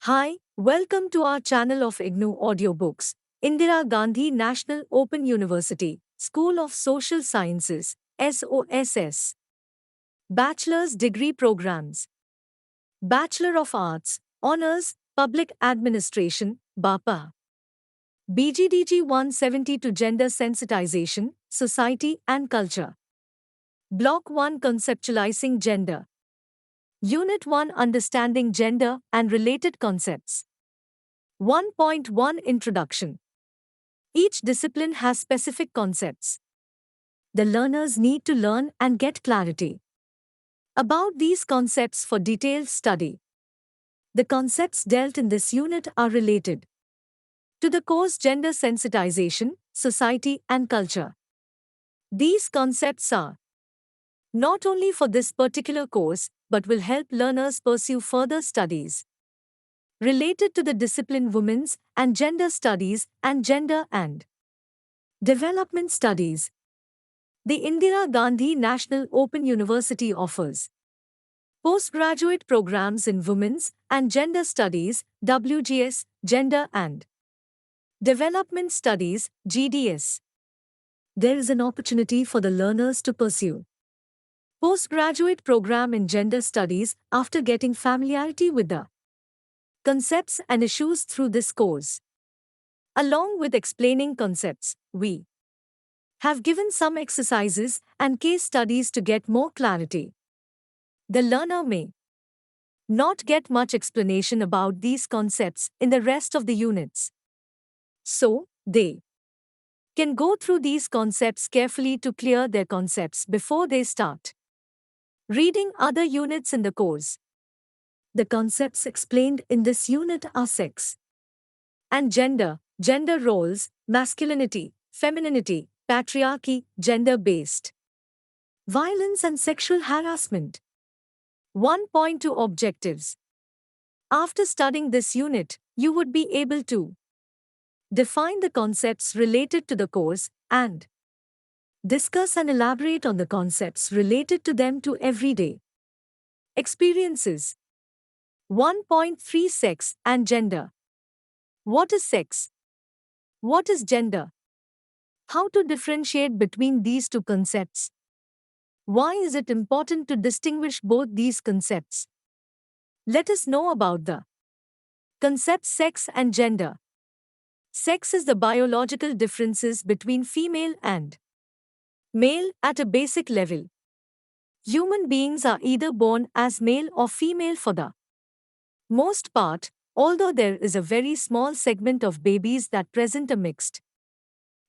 Hi, welcome to our channel of IGNOU audiobooks, Indira Gandhi National Open University, School of Social Sciences, SOSS. Bachelor's Degree Programs. Bachelor of Arts, Honours, Public Administration, BAPAH. BGDG 170 to Gender Sensitization, Society and Culture. Block-1 Conceptualizing Gender. Unit-1 Understanding Gender and Related Concepts. 1.1 Introduction. Each discipline has specific concepts. The learners need to learn and get clarity about these concepts for detailed study. The concepts dealt in this unit are related to the course Gender Sensitization, Society and Culture. These concepts are not only for this particular course but will help learners pursue further studies related to the discipline Women's and Gender Studies and Gender and Development Studies. The Indira Gandhi National Open University offers postgraduate programs in Women's and Gender Studies, WGS, Gender and Development Studies, GDS. There is an opportunity for the learners to pursue postgraduate program in Gender Studies after getting familiarity with the concepts and issues through this course. Along with explaining concepts, we have given some exercises and case studies to get more clarity. The learner may not get much explanation about these concepts in the rest of the units. So, they can go through these concepts carefully to clear their concepts before they start reading other units in the course. The concepts explained in this unit are sex and gender, gender roles, masculinity, femininity, patriarchy, gender-based violence and sexual harassment. 1.2 Objectives. After studying this unit, you would be able to define the concepts related to the course and discuss and elaborate on the concepts related to them to everyday experiences. 1.3 Sex and Gender. What is sex? What is gender? How to differentiate between these two concepts? Why is it important to distinguish both these concepts? Let us know about the concepts sex and gender. Sex is the biological differences between female and male at a basic level. Human beings are either born as male or female for the most part, although there is a very small segment of babies that present a mixed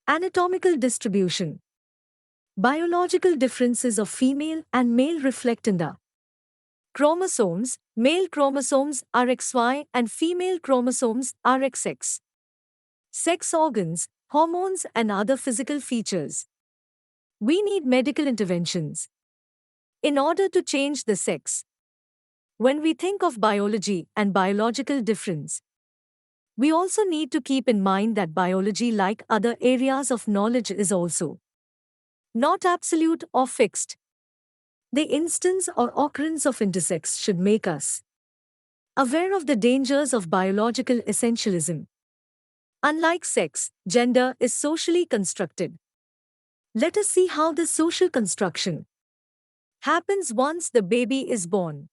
anatomical distribution. Biological differences of female and male reflect in the chromosomes. Male chromosomes are XY and female chromosomes are XX. Sex organs, hormones and other physical features. We need medical interventions in order to change the sex. When we think of biology and biological difference, we also need to keep in mind that biology, like other areas of knowledge, is also not absolute or fixed. The instance or occurrence of intersex should make us aware of the dangers of biological essentialism. Unlike sex, gender is socially constructed. Let us see how this social construction happens once the baby is born.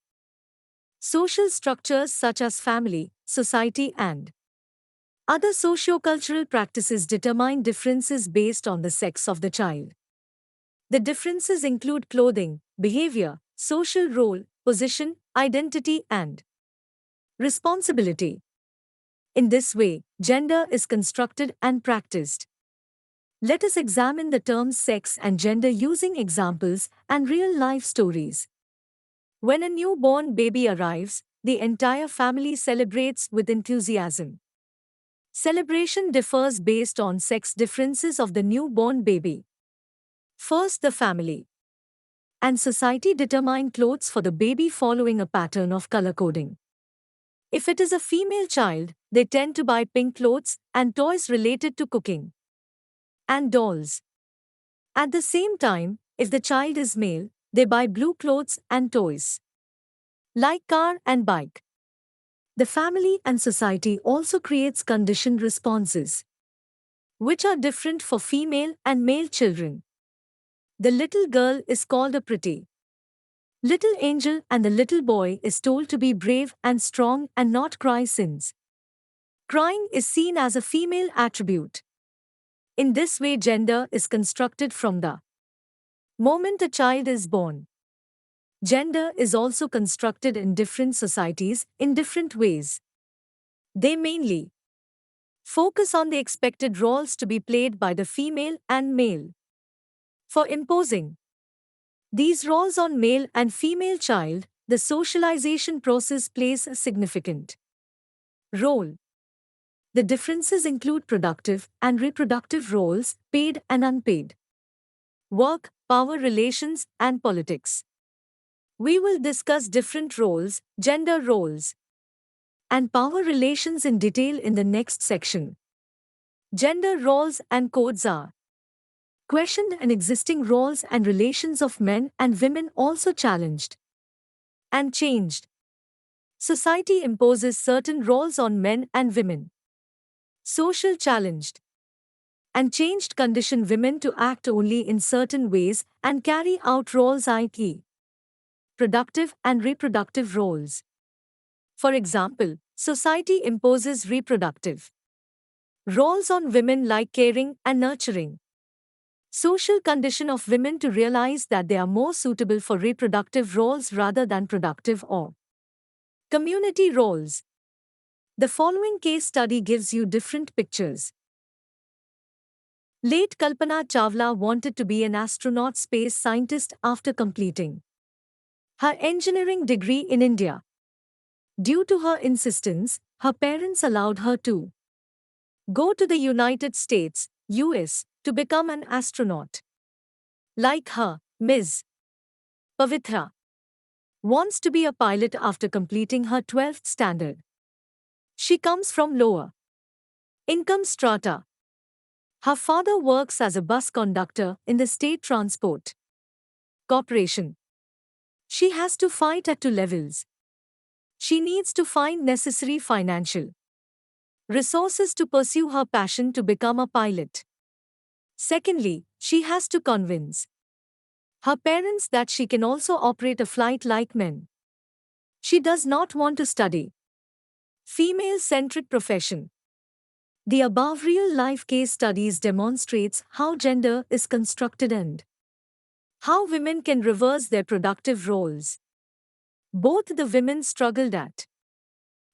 Social structures such as family, society, and other socio-cultural practices determine differences based on the sex of the child. The differences include clothing, behavior, social role, position, identity, and responsibility. In this way, gender is constructed and practiced. Let us examine the terms sex and gender using examples and real-life stories. When a newborn baby arrives, the entire family celebrates with enthusiasm. Celebration differs based on sex differences of the newborn baby. First, the family and society determine clothes for the baby following a pattern of color coding. If it is a female child, they tend to buy pink clothes and toys related to cooking and dolls. At the same time, if the child is male, they buy blue clothes and toys like car and bike. The family and society also creates conditioned responses, which are different for female and male children. The little girl is called a pretty little angel and the little boy is told to be brave and strong and not cry since crying is seen as a female attribute. In this way, gender is constructed from the moment a child is born. Gender is also constructed in different societies in different ways. They mainly focus on the expected roles to be played by the female and male. For imposing these roles on male and female child, the socialization process plays a significant role. The differences include productive and reproductive roles, paid and unpaid, work, power relations, and politics. We will discuss different roles, gender roles, and power relations in detail in the next section. Gender roles and codes are questioned and existing roles and relations of men and women also challenged and changed. Society imposes certain roles on men and women. Social challenged and changed condition women to act only in certain ways and carry out roles i.e. productive and reproductive roles. For example, society imposes reproductive roles on women like caring and nurturing. Social condition of women to realize that they are more suitable for reproductive roles rather than productive or community roles. The following case study gives you different pictures. Late Kalpana Chawla wanted to be an astronaut space scientist after completing her engineering degree in India. Due to her insistence, her parents allowed her to go to the United States, US, to become an astronaut. Like her, Ms. Pavitra wants to be a pilot after completing her 12th standard. She comes from lower income strata. Her father works as a bus conductor in the State Transport Corporation. She has to fight at two levels. She needs to find necessary financial resources to pursue her passion to become a pilot. Secondly, she has to convince her parents that she can also operate a flight like men. She does not want to study female-centric profession. The above real-life case studies demonstrates how gender is constructed and how women can reverse their productive roles. Both the women struggled at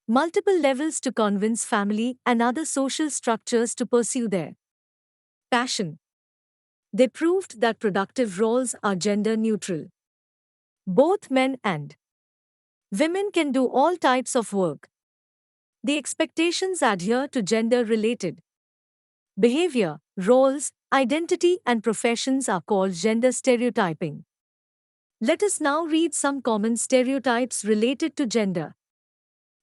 multiple levels to convince family and other social structures to pursue their passion. They proved that productive roles are gender neutral. Both men and women can do all types of work. The expectations adhere to gender-related behavior, roles, identity and professions are called gender stereotyping. Let us now read some common stereotypes related to gender.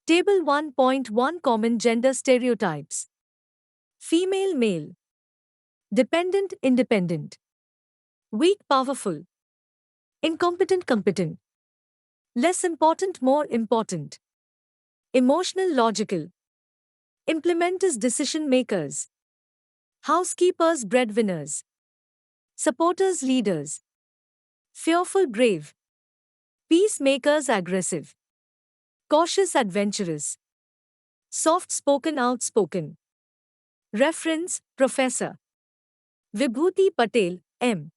Table 1.1 Common gender stereotypes. Female male. Dependent independent. Weak powerful. Incompetent competent. Less important more important. Emotional logical. Implementers decision makers. Housekeepers breadwinners. Supporters leaders. Fearful brave. Peacemakers aggressive. Cautious adventurous. Soft-spoken outspoken. Reference, Professor Vibhuti Patel, M.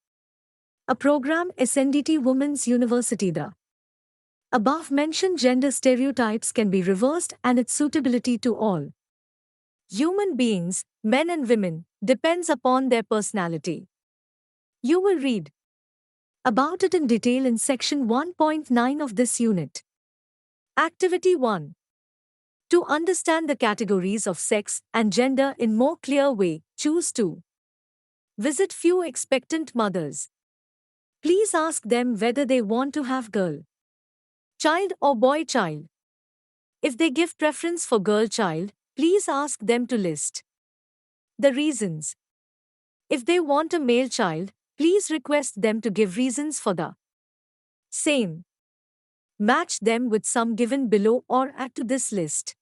A program SNDT Women's University. The above-mentioned gender stereotypes can be reversed and its suitability to all human beings, men and women, depends upon their personality. You will read about it in detail in section 1.9 of this unit. Activity 1. To understand the categories of sex and gender in more clear way, choose to visit few expectant mothers. Please ask them whether they want to have girl child or boy child. If they give preference for girl child, please ask them to list the reasons. If they want a male child, please request them to give reasons for the same. Match them with some given below or add to this list.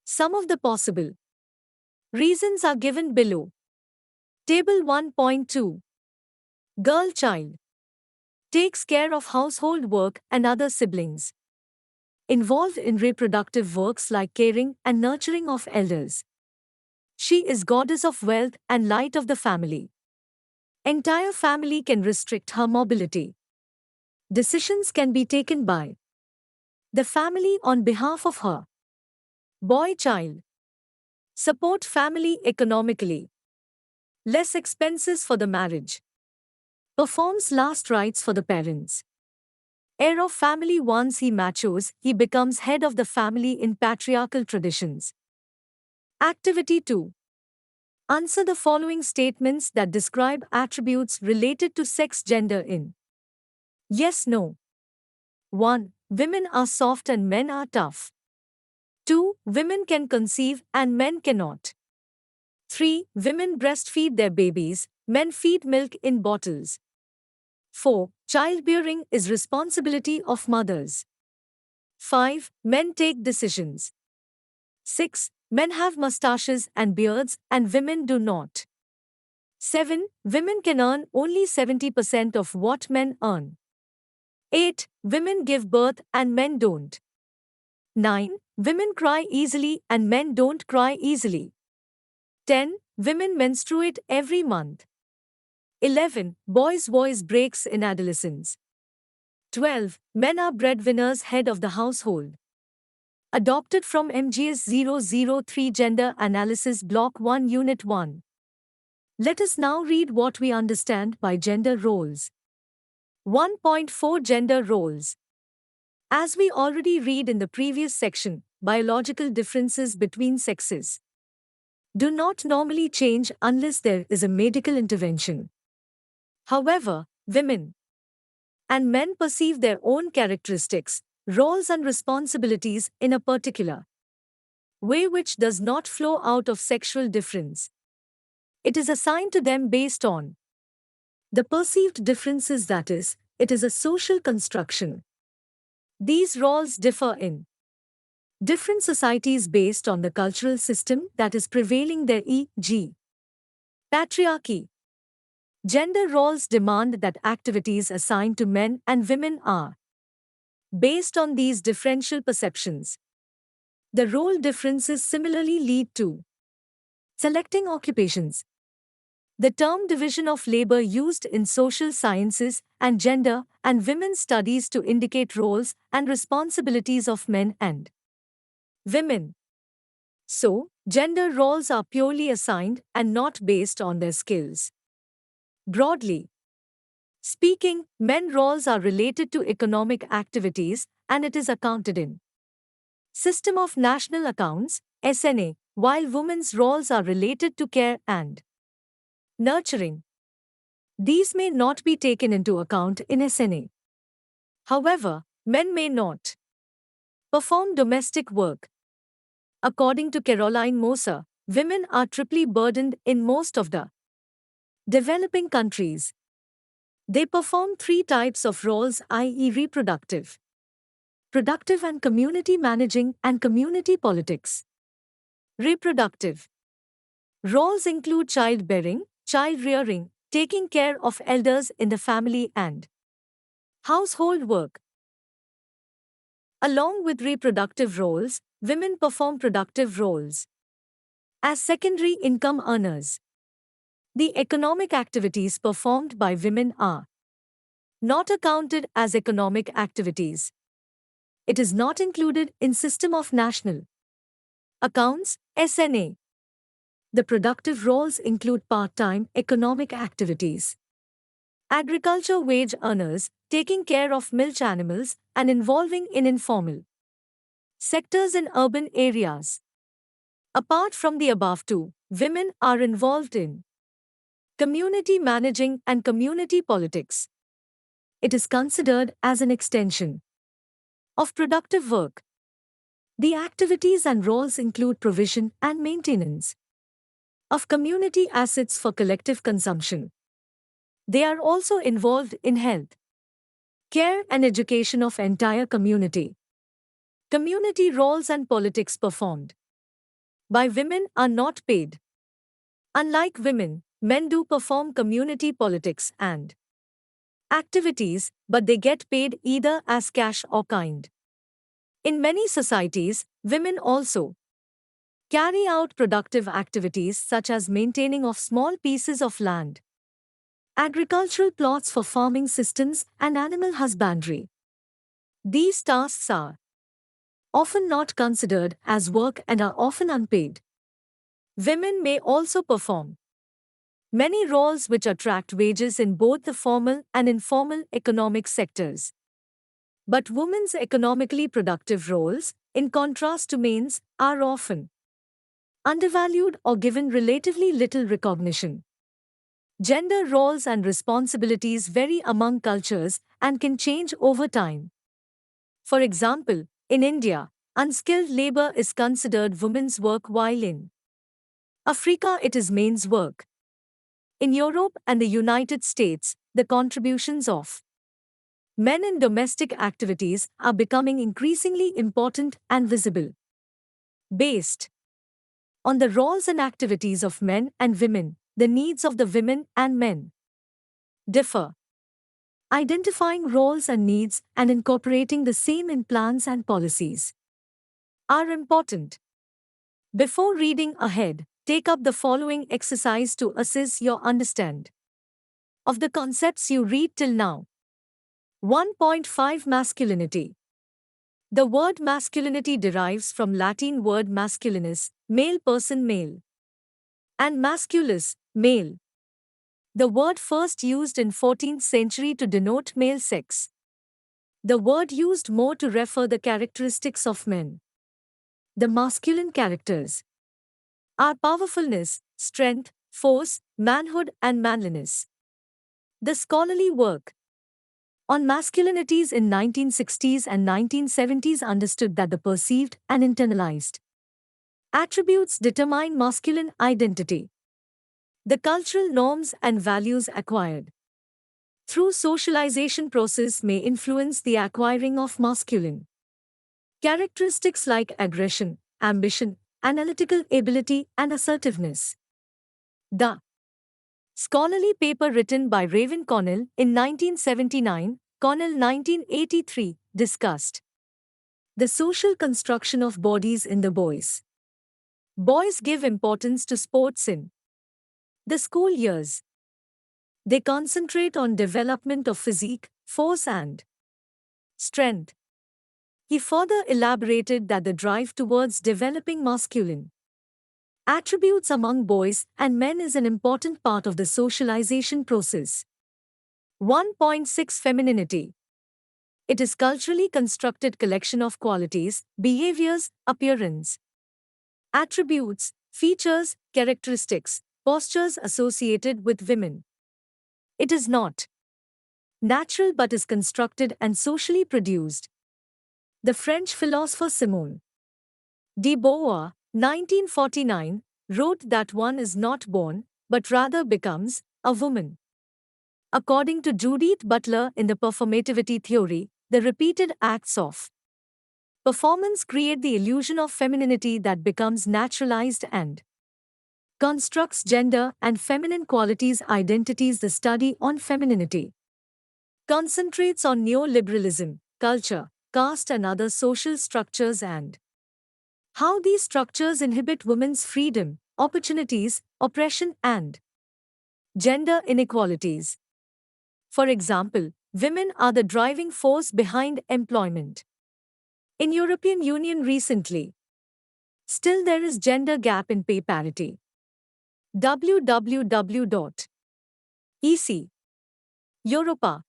Some of the possible reasons are given below. Table 1.2. Girl child. Takes care of household work and other siblings. Involved in reproductive works like caring and nurturing of elders. She is goddess of wealth and light of the family. Entire family can restrict her mobility. Decisions can be taken by the family on behalf of her. Boy child. Support family economically. Less expenses for the marriage. Performs last rites for the parents. Heir of family. Once he matures, he becomes head of the family in patriarchal traditions. Activity 2. Answer the following statements that describe attributes related to sex gender in yes, no. 1. Women are soft and men are tough. 2. Women can conceive and men cannot. 3. Women breastfeed their babies, men feed milk in bottles. 4. Childbearing is responsibility of mothers. 5. Men take decisions. 6. Men have mustaches and beards and women do not. 7. Women can earn only 70% of what men earn. 8. Women give birth and men don't. 9. Women cry easily and men don't cry easily. 10. Women menstruate every month. 11. Boys' voice breaks in adolescence. 12. Men are breadwinners, head of the household. Adopted from MGS 003 Gender Analysis Block 1 Unit 1. Let us now read what we understand by gender roles. 1.4 Gender roles. As we already read in the previous section, biological differences between sexes do not normally change unless there is a medical intervention. However, women and men perceive their own characteristics, roles and responsibilities in a particular way which does not flow out of sexual difference. It is assigned to them based on the perceived differences, that is, it is a social construction. These roles differ in different societies based on the cultural system that is prevailing there, e.g. patriarchy. Gender roles demand that activities assigned to men and women are based on these differential perceptions. The role differences similarly lead to selecting occupations. The term division of labor used in social sciences and gender and women's studies to indicate roles and responsibilities of men and women. So, gender roles are purely assigned and not based on their skills. Broadly speaking, men roles are related to economic activities and it is accounted in System of National Accounts, SNA, while women's roles are related to care and nurturing. These may not be taken into account in SNA. However, men may not perform domestic work. According to Caroline Moser, women are triply burdened in most of the developing countries. They perform three types of roles, i.e. reproductive, productive and community managing and community politics. Reproductive roles include childbearing, child-rearing, taking care of elders in the family and household work. Along with reproductive roles, women perform productive roles as secondary income earners. The economic activities performed by women are not accounted as economic activities. It is not included in System of National Accounts, SNA. The productive roles include part-time economic activities, agriculture wage earners, taking care of milch animals, and involving in informal sectors in urban areas. Apart from the above two, women are involved in community managing and community politics. It is considered as an extension of productive work. The activities and roles include provision and maintenance of community assets for collective consumption. They are also involved in health, Care and education of entire community. Community roles and politics performed by women are not paid. Unlike women, men do perform community politics and activities, but they get paid either as cash or kind. In many societies, women also carry out productive activities such as maintaining of small pieces of land, agricultural plots for farming systems, and animal husbandry. These tasks are often not considered as work and are often unpaid. Women may also perform many roles which attract wages in both the formal and informal economic sectors. But women's economically productive roles, in contrast to men's, are often undervalued or given relatively little recognition. Gender roles and responsibilities vary among cultures and can change over time. For example, in India, unskilled labor is considered women's work while in Africa it is men's work. In Europe and the United States, the contributions of men in domestic activities are becoming increasingly important and visible. Based on the roles and activities of men and women, the needs of the women and men differ. Identifying roles and needs and incorporating the same in plans and policies are important. Before reading ahead, take up the following exercise to assess your understand of the concepts you read till now. 1.5 Masculinity. The word masculinity derives from Latin word masculinus, male person male, and masculus, male. The word first used in 14th century to denote male sex. The word used more to refer the characteristics of men. The masculine characters are powerfulness, strength, force, manhood and manliness. The scholarly work on masculinities in 1960s and 1970s understood that the perceived and internalized attributes determine masculine identity. The cultural norms and values acquired through socialization process may influence the acquiring of masculine characteristics like aggression, ambition, analytical ability, and assertiveness. The scholarly paper written by Raven Connell in 1979, Connell 1983, discussed the social construction of bodies in the boys. Boys give importance to sports in the school years. They concentrate on development of physique, force and strength. He further elaborated that the drive towards developing masculine attributes among boys and men is an important part of the socialization process. 1.6 Femininity. It is culturally constructed collection of qualities, behaviors, appearance, attributes, features, characteristics, postures associated with women. It is not natural but is constructed and socially produced. The French philosopher Simone de Beauvoir, 1949, wrote that one is not born, but rather becomes, a woman. According to Judith Butler in the performativity theory, the repeated acts of performance create the illusion of femininity that becomes naturalized and constructs gender and feminine qualities identities. The study on femininity concentrates on neoliberalism, culture, caste and other social structures and how these structures inhibit women's freedom, opportunities, oppression and gender inequalities. For example, women are the driving force behind employment in European Union recently. Still there is gender gap in pay parity. www.ec Europa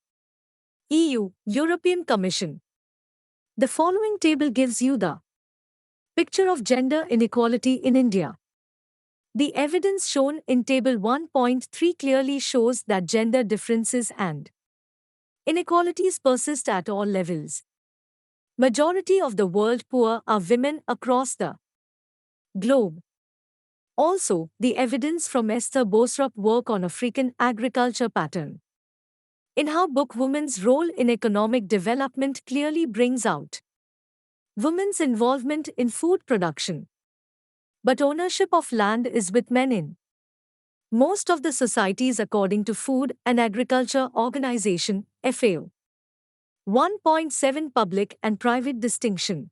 EU European Commission. The following table gives you the picture of gender inequality in India. The evidence shown in Table 1.3 clearly shows that gender differences and inequalities persist at all levels. Majority of the world poor are women across the globe. Also, the evidence from Esther Bosrup work on African agriculture pattern in how book Women's Role in Economic Development clearly brings out women's involvement in food production. But ownership of land is with men in most of the societies according to Food and Agriculture Organization, FAO. 1.7 Public and Private Distinction.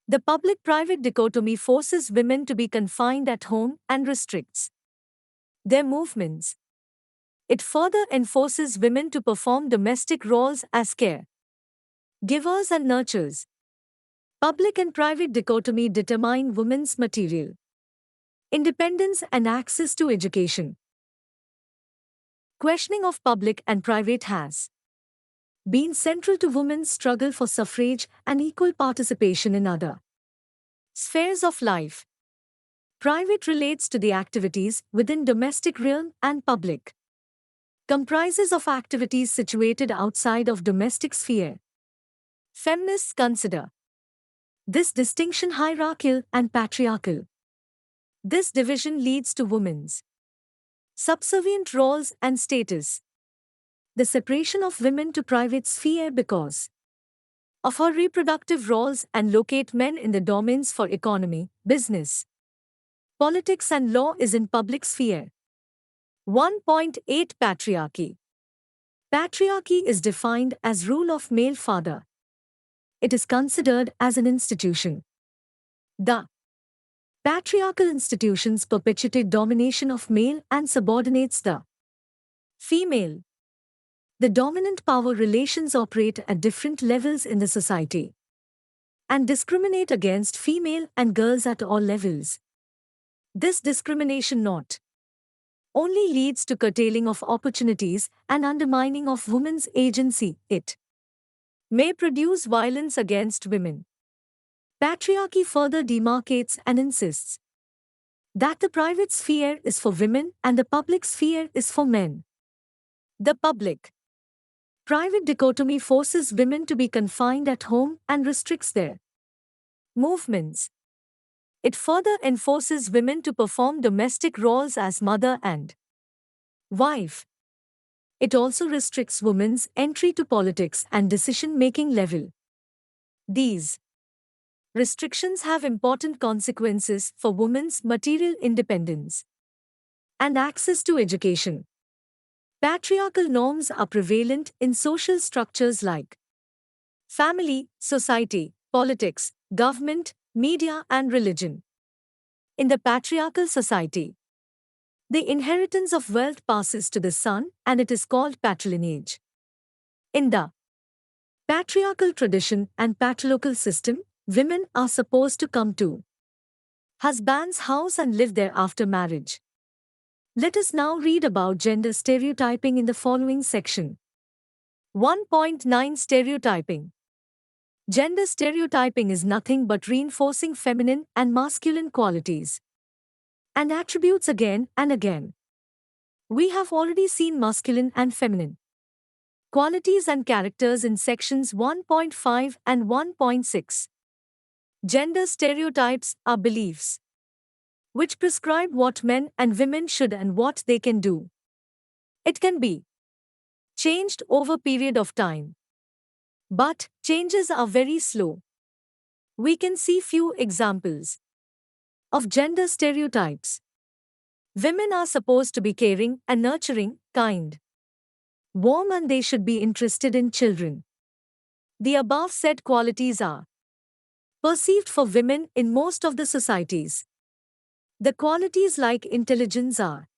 The public-private dichotomy forces women to be confined at home and restricts their movements. It further enforces women to perform domestic roles as care givers and nurturers. Public and private dichotomy determine women's material independence and access to education. Questioning of public and private has been central to women's struggle for suffrage and equal participation in other spheres of life. Private relates to the activities within domestic realm and public comprises of activities situated outside of domestic sphere. Feminists consider this distinction hierarchical and patriarchal. This division leads to women's subservient roles and status. The separation of women to private sphere because of her reproductive roles and locate men in the domains for economy, business, politics and law is in public sphere. 1.8 Patriarchy. Patriarchy is defined as rule of male father. It is considered as an institution. The patriarchal institutions perpetuate domination of male and subordinates the female. The dominant power relations operate at different levels in the society and discriminate against female and girls at all levels. This discrimination not only leads to curtailing of opportunities and undermining of women's agency, it may produce violence against women. Patriarchy further demarcates and insists that the private sphere is for women and the public sphere is for men. The public-private dichotomy forces women to be confined at home and restricts their movements. It further enforces women to perform domestic roles as mother and wife. It also restricts women's entry to politics and decision-making level. These restrictions have important consequences for women's material independence and access to education. Patriarchal norms are prevalent in social structures like family, society, politics, government, media, and religion. In the patriarchal society, the inheritance of wealth passes to the son and it is called patronage. In the patriarchal tradition and patrilocal system, women are supposed to come to husband's house and live there after marriage. Let us now read about gender stereotyping in the following section. 1.9 Stereotyping. Gender stereotyping is nothing but reinforcing feminine and masculine qualities and attributes again and again. We have already seen masculine and feminine qualities and characters in sections 1.5 and 1.6. Gender stereotypes are beliefs which prescribe what men and women should and what they can do. It can be changed over a period of time, but changes are very slow. We can see few examples of gender stereotypes. Women are supposed to be caring and nurturing, kind, warm, and they should be interested in children. The above said qualities are perceived for women in most of the societies. The qualities like intelligence are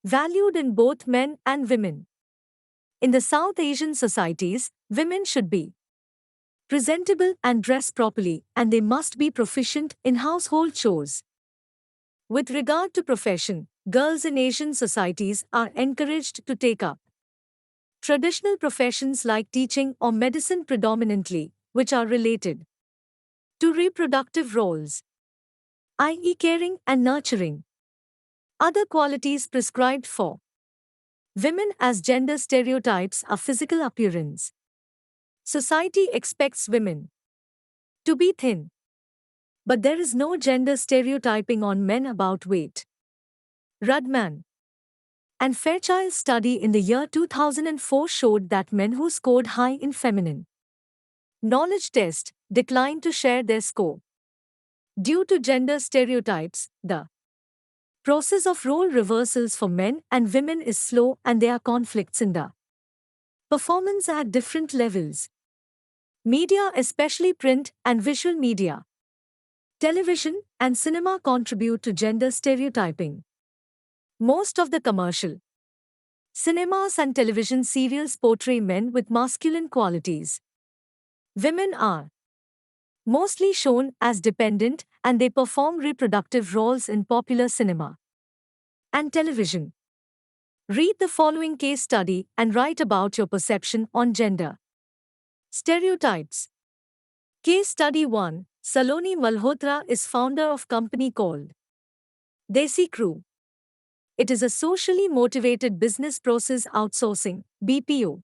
valued in both men and women. In the South Asian societies, women should be presentable and dress properly, and they must be proficient in household chores. With regard to profession, girls in Asian societies are encouraged to take up traditional professions like teaching or medicine predominantly, which are related to reproductive roles, i.e., caring and nurturing. Other qualities prescribed for women as gender stereotypes are physical appearance. Society expects women to be thin, but there is no gender stereotyping on men about weight. Rudman. And Fairchild's study in the year 2004 showed that men who scored high in feminine knowledge test declined to share their score. Due to gender stereotypes, the process of role reversals for men and women is slow and there are conflicts in the performance at different levels. Media, especially print and visual media, television and cinema, contribute to gender stereotyping. Most of the commercial cinemas and television serials portray men with masculine qualities. Women are mostly shown as dependent and they perform reproductive roles in popular cinema and television. Read the following case study and write about your perception on gender stereotypes. Case study 1. Saloni Malhotra is founder of company called Desi Crew. It is a socially motivated business process outsourcing (BPO)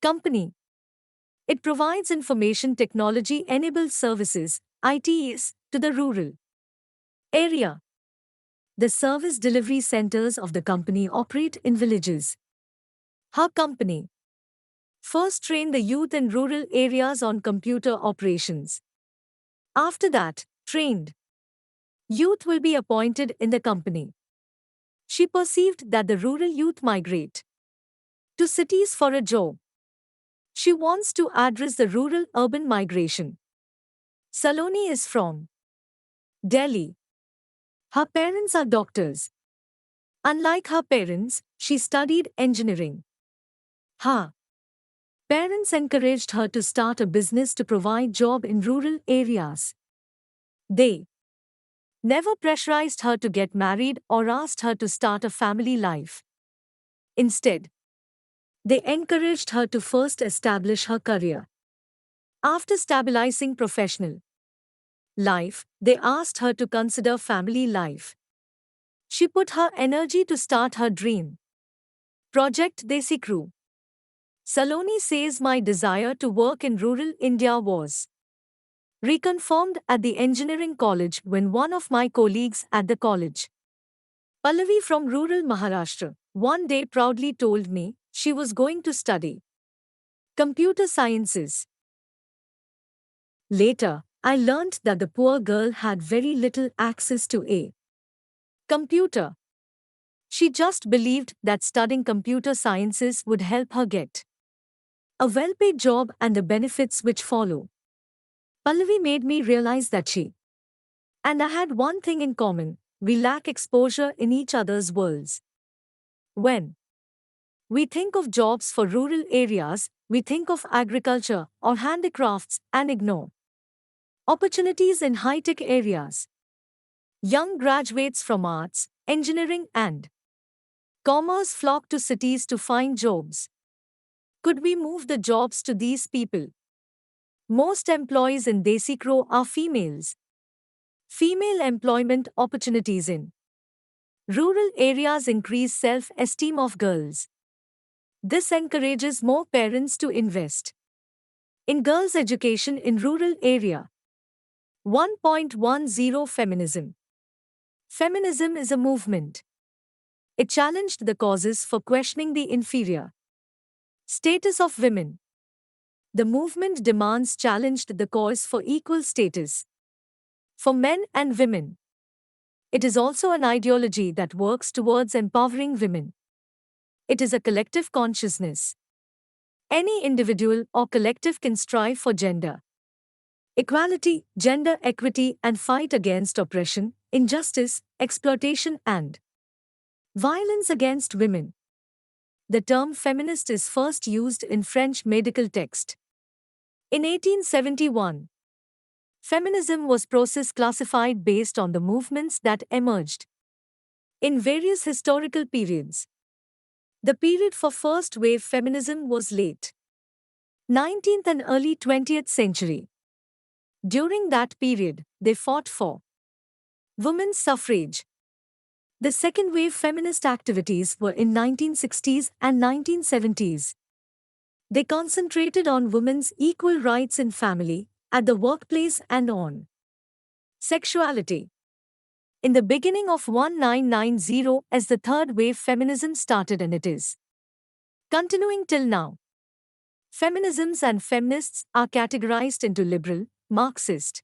company. It provides information technology enabled services (ITES) to the rural area. The service delivery centers of the company operate in villages. Her company first trained the youth in rural areas on computer operations. After that, trained youth will be appointed in the company. She perceived that the rural youth migrate to cities for a job. She wants to address the rural-urban migration. Saloni is from Delhi. Her parents are doctors. Unlike her parents, she studied engineering. Her parents encouraged her to start a business to provide job in rural areas. They never pressurized her to get married or asked her to start a family life. Instead, they encouraged her to first establish her career. After stabilizing professional life, they asked her to consider family life. She put her energy to start her dream project Desi Crew. Saloni says my desire to work in rural India was reconfirmed at the engineering college when one of my colleagues at the college, Pallavi from rural Maharashtra, one day proudly told me she was going to study computer sciences. Later, I learnt that the poor girl had very little access to a computer. She just believed that studying computer sciences would help her get a well-paid job and the benefits which follow. Pallavi made me realize that she and I had one thing in common: we lack exposure in each other's worlds. When we think of jobs for rural areas, we think of agriculture or handicrafts and ignore opportunities in high-tech areas. Young graduates from arts, engineering and commerce flock to cities to find jobs. Could we move the jobs to these people? Most employees in Desi Crew are females. Female employment opportunities in rural areas increase self-esteem of girls. This encourages more parents to invest in girls' education in rural area. 1.10 Feminism. Feminism is a movement. It challenged the causes for questioning the inferior status of women. The movement demands challenged the cause for equal status for men and women. It is also an ideology that works towards empowering women. It is a collective consciousness. Any individual or collective can strive for gender equality, gender equity, and fight against oppression, injustice, exploitation, and violence against women. The term feminist is first used in French medical text. In 1871, feminism was process classified based on the movements that emerged in various historical periods. The period for first wave feminism was late 19th and early 20th century. During that period, they fought for women's suffrage. The second wave feminist activities were in 1960s and 1970s. They concentrated on women's equal rights in family, at the workplace and on sexuality. in the beginning of 1990 as the third wave feminism started, and it is continuing till now. Feminisms and feminists are categorized into liberal, Marxist,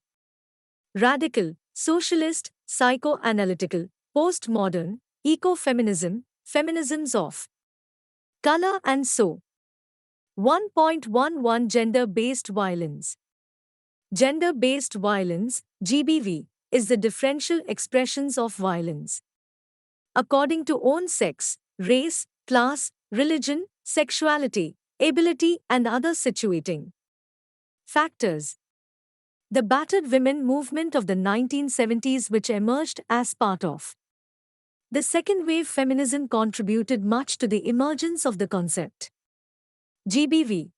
radical, socialist, psychoanalytical, postmodern, ecofeminism, feminisms of color, and so 1.11 Gender-based violence. Gender-based violence, GBV, is the differential expressions of violence according to own sex, race, class, religion, sexuality, ability, and other situating factors. The battered women movement of the 1970s, which emerged as part of the second wave feminism, contributed much to the emergence of the concept GBV.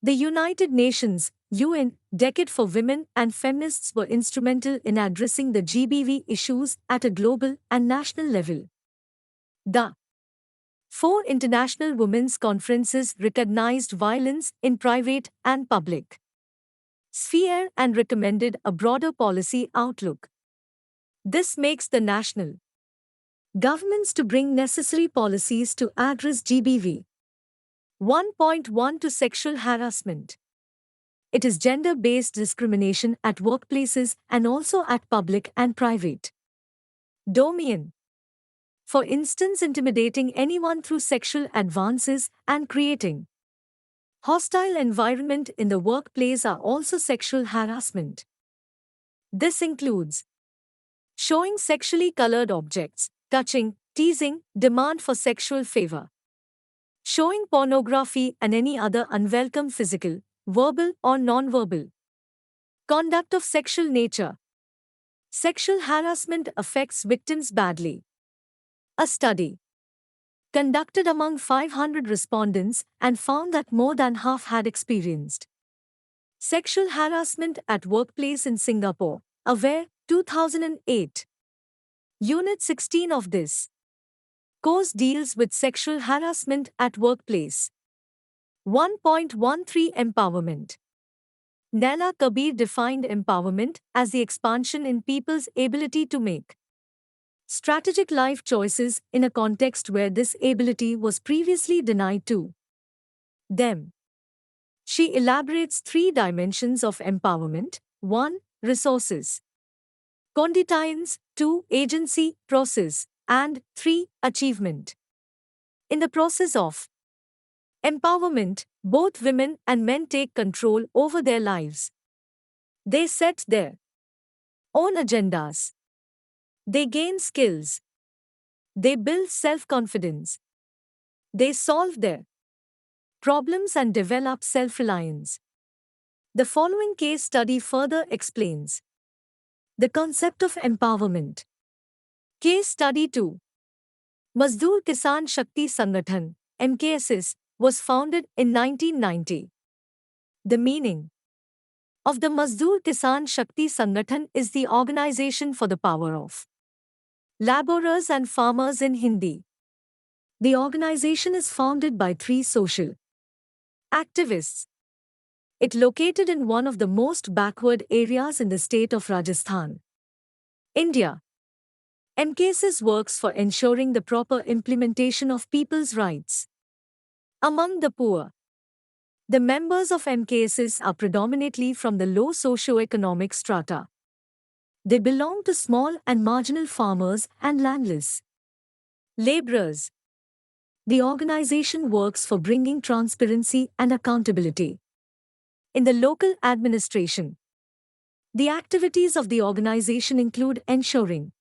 The United Nations (UN) Decade for Women and feminists were instrumental in addressing the GBV issues at a global and national level. The 4 international women's conferences recognized violence in private and public sphere and recommended a broader policy outlook. This makes the national governments to bring necessary policies to address GBV. 1.1 to Sexual harassment. It is gender-based discrimination at workplaces and also at public and private domain. For instance, intimidating anyone through sexual advances and creating hostile environment in the workplace are also sexual harassment. This includes showing sexually colored objects, touching, teasing, demand for sexual favor, showing pornography, and any other unwelcome physical, verbal or non-verbal conduct of sexual nature. Sexual harassment affects victims badly. A study conducted among 500 respondents and found that more than half had experienced sexual harassment at workplace in Singapore, Aware, 2008. Unit 16 of this course deals with sexual harassment at workplace. 1.13 Empowerment. Naila Kabir defined empowerment as the expansion in people's ability to make strategic life choices in a context where this ability was previously denied to them. She elaborates 3 dimensions of empowerment: 1. Resources, conditions; 2. Agency, process; and 3. Achievement. In the process of empowerment, both women and men take control over their lives. They set their own agendas. They gain skills. They build self-confidence. They solve their problems and develop self-reliance. The following case study further explains the concept of empowerment. Case study 2. Mazdoor Kisan Shakti Sangathan, MKSS, was founded in 1990. The meaning of the Mazdoor Kisan Shakti Sangathan is the Organization for the Power of Laborers and Farmers in Hindi. The organization is founded by 3 social activists. It located in one of the most backward areas in the state of Rajasthan, India. MKSS works for ensuring the proper implementation of people's rights among the poor. The members of MKSS are predominantly from the low socio-economic strata. They belong to small and marginal farmers and landless laborers. The organization works for bringing transparency and accountability in the local administration. The activities of the organization include ensuring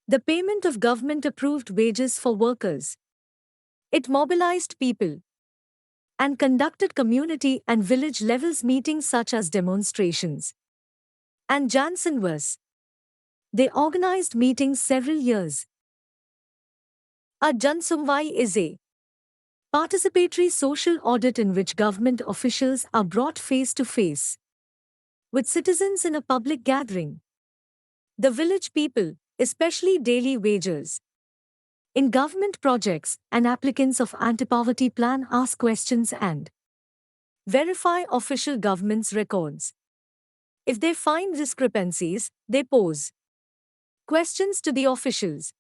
the payment of government-approved wages for workers. It mobilized people and conducted community and village levels meetings such as demonstrations and Jansanvas. They organized meetings several years. A Jansumvai is a participatory social audit in which government officials are brought face to face with citizens in a public gathering. The village people, especially daily wagers, in government projects and applicants of anti-poverty plan, ask questions and verify official government's records. If they find discrepancies, they pose Questions to the officials.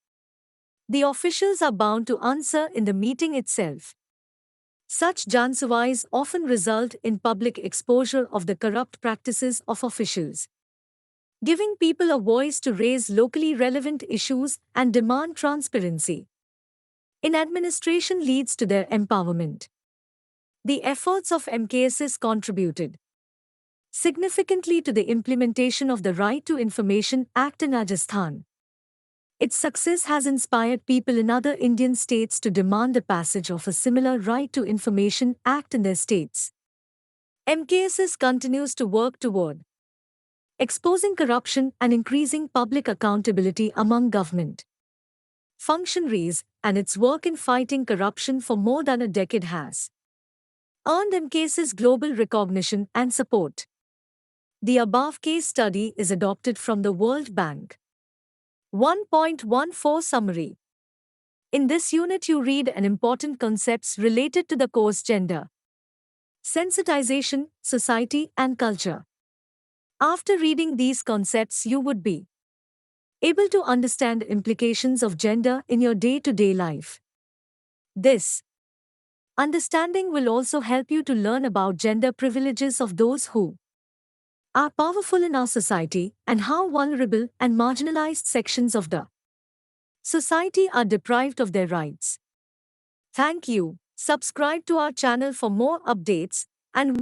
The officials are bound to answer in the meeting itself. Such jansuwais often result in public exposure of the corrupt practices of officials, giving people a voice to raise locally relevant issues and demand transparency in administration leads to their empowerment. The efforts of MKSS contributed significantly to the implementation of the Right to Information Act in Rajasthan. Its success has inspired people in other Indian states to demand the passage of a similar Right to Information Act in their states. MKSS continues to work toward exposing corruption and increasing public accountability among government functionaries, and its work in fighting corruption for more than a decade has earned MKSS global recognition and support. The above case study is adopted from the World Bank. 1.14 Summary. In this unit you read an important concepts related to the course gender, sensitization, society and culture. After reading these concepts you would be able to understand implications of gender in your day-to-day life. This understanding will also help you to learn about gender privileges of those who are powerful in our society and how vulnerable and marginalized sections of the society are deprived of their rights. Thank you. Subscribe to our channel for more updates and